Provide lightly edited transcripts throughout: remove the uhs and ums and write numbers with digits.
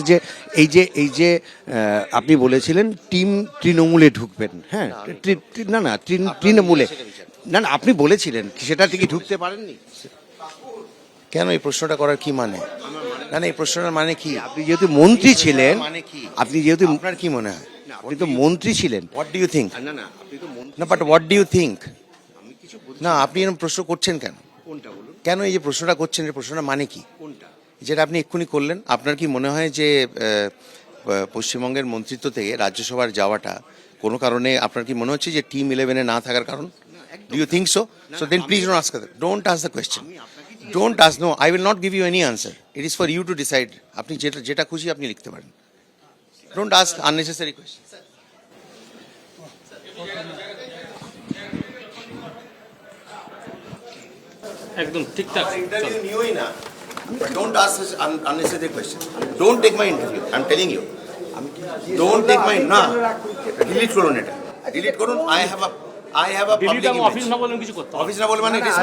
যে এই যে আপনি বলেছিলেন টিম তৃণমূলে ঢুকবেন, হ্যাঁ? না তৃণমূলে না আপনি বলেছিলেন সেটা ঠিকই ঢুকতে পারেননি কেন এই প্রশ্নটা করার কি মানে? না না, এই প্রশ্নটার মানে কি? আপনি যেহেতু মন্ত্রী ছিলেন, মানে কি? আপনি যেহেতু আপনার কি মনে হয়? আপনি তো মন্ত্রী ছিলেন। What do you think? না আপনি তো মন্ত্রী। না, but what do you think? না, আপনি এরকম প্রশ্ন করছেন কেন? কোনটা বলুন? কেন এই যে প্রশ্নটা করছেন, এই প্রশ্নটা মানে কি? কোনটা? যেটা আপনি এক্ষুনি করলেন, আপনার কি মনে হয় যে পশ্চিমবঙ্গের মন্ত্রিত্ব থেকে রাজ্যসভার যাওয়াটা কোনো কারণে আপনার কি মনে হচ্ছে যে টিম 11-এ না থাকার কারণ? Do you think so? So then please don't ask the question. Don't ask, no, I will not give you any answer. It is for you to decide. আপনি যেটা খুশি আপনি লিখতে পারেন। Don't ask unnecessary question. একদম ঠিকঠাক। Interview নিওই না। But don't ask such unnecessary questions. Don't take my interview. I'm telling you. Don't take my না। Delete করুন এটা। Delete করুন। I have a public দিল্লিতে আমি image. অফিস না বললাম কিছু করতে হবে। অফিস না বলে মানে it is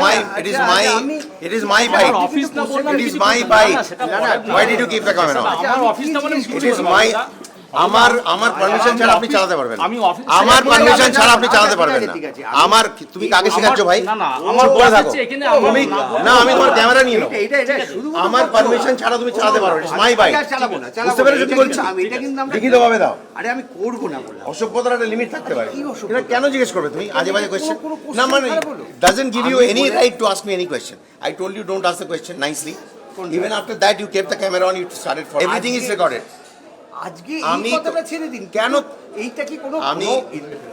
my bite. Office না বললাম It is কিছু my করতে হবে। bite. না, সেটা পরের না। Why did you keep the camera on? আমার অফিস না বললাম কিছু It is করতে my হবে না। আমার পারমিশন ছাড়া আপনি চালাতে পারবেন না। আমি অফিস আমার পারমিশন ছাড়া আপনি চালাতে পারবেন না। আমার তুমি কাকে শেখাচ্ছ ভাই? না না আমার চুপ করে বস থাকো। হচ্ছে এখানে আমার তুমি না, আমি তোমার ক্যামেরা নিয়ে নেবো। আমার পারমিশন ছাড়া তুমি চালাতে পারবে না। My bike. বুঝতে পেরেছো কি বলছি? লিখিতভাবে দাও। আরে আমি করবো না বললাম। অসভ্যতার একটা লিমিট থাকতে পারে। কি অসভ্যতা? এটা কেন জিজ্ঞেস করবে তুমি আজে বাজে কোয়েশ্চেন? কোনো question না মানে খারাপ হলো? doesn't give you আমি any বলে- right to ask me any question. I told you don't ask the question nicely. Even after that you kept the camera on, you started for everything is recorded. আজকে আমি এই তো- কথাটা ছেড়ে দিন। কেন? এইটা কি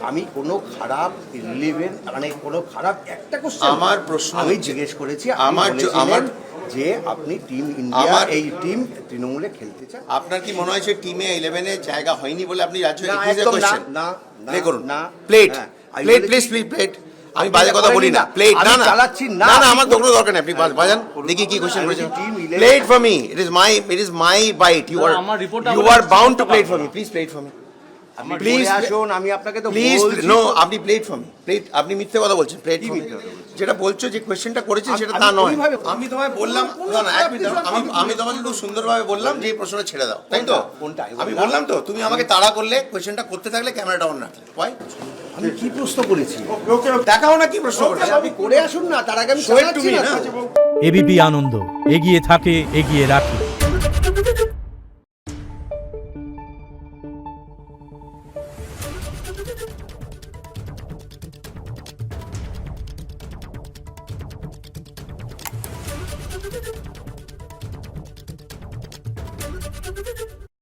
আমি কোনো খারাপ রিলেভেন্ট মানে কোনো খারাপ একটা কোশ্চেন আমার প্রশ্ন আমি হচ্ছে- জিজ্ঞেস করেছি আমার আমার যে আপনি টিম ইন্ডিয়া আমার- এই টিম তৃণমূলে খেলতে চান? আপনার কি মনে হয় যে টিমে 11-এ জায়গা হয়নি বলে আপনি রাজ্য না, একুশে একদম না, কোয়েশ্চেন না, না, প্লে করুন না, প্লেট হ্যাঁ, আমি প্লেট বলেছি- প্লিজ প্লেট আমি আপনি বাজে কথা এটা বলি করেন না না। প্লেট আমি না না চালাচ্ছি না, না না আপনি আমার কোনো দরকার নেই আপনি বাজান দেখি কি কোশ্চেন করেছেন Team 11 plate for me it is my bite you are আমার report ইউ আমরা আর বাউন্ড টু করতে প্লেট পারবো ফর মি না। প্লিজ প্লেট ফর মি আপনি Please, বলে আসুন, আমি আপনাকে তো প্লিজ বলছি নো তো। আপনি প্লেট ফর মি প্লেট আপনি মিথ্যে কথা বলছেন প্লেট ফর মি মিথ্যে কথা বলছি? যেটা বলছো যে কোশ্চেনটা করেছেন সেটা আমি তা নয় ওইভাবে- আমি তোমায় বললাম না না এক মিনিট আমি তোমাকে খুব সুন্দরভাবে বললাম যে এই প্রশ্নটা ছেড়ে দাও তাই তো কোনটা? আমি বললাম তো তুমি আমাকে তাড়া করলে কোশ্চেনটা করতে থাকলে ক্যামেরাটা অন রাখলে হয় আমি কি প্রশ্ন করেছি? দেখাও না কি প্রশ্ন করেছে আপনি করে আসুন না, তার আগে আমি Show it to চালাচ্ছি me, না না? তো। এবিপি আনন্দ এগিয়ে থাকে এগিয়ে রাখে।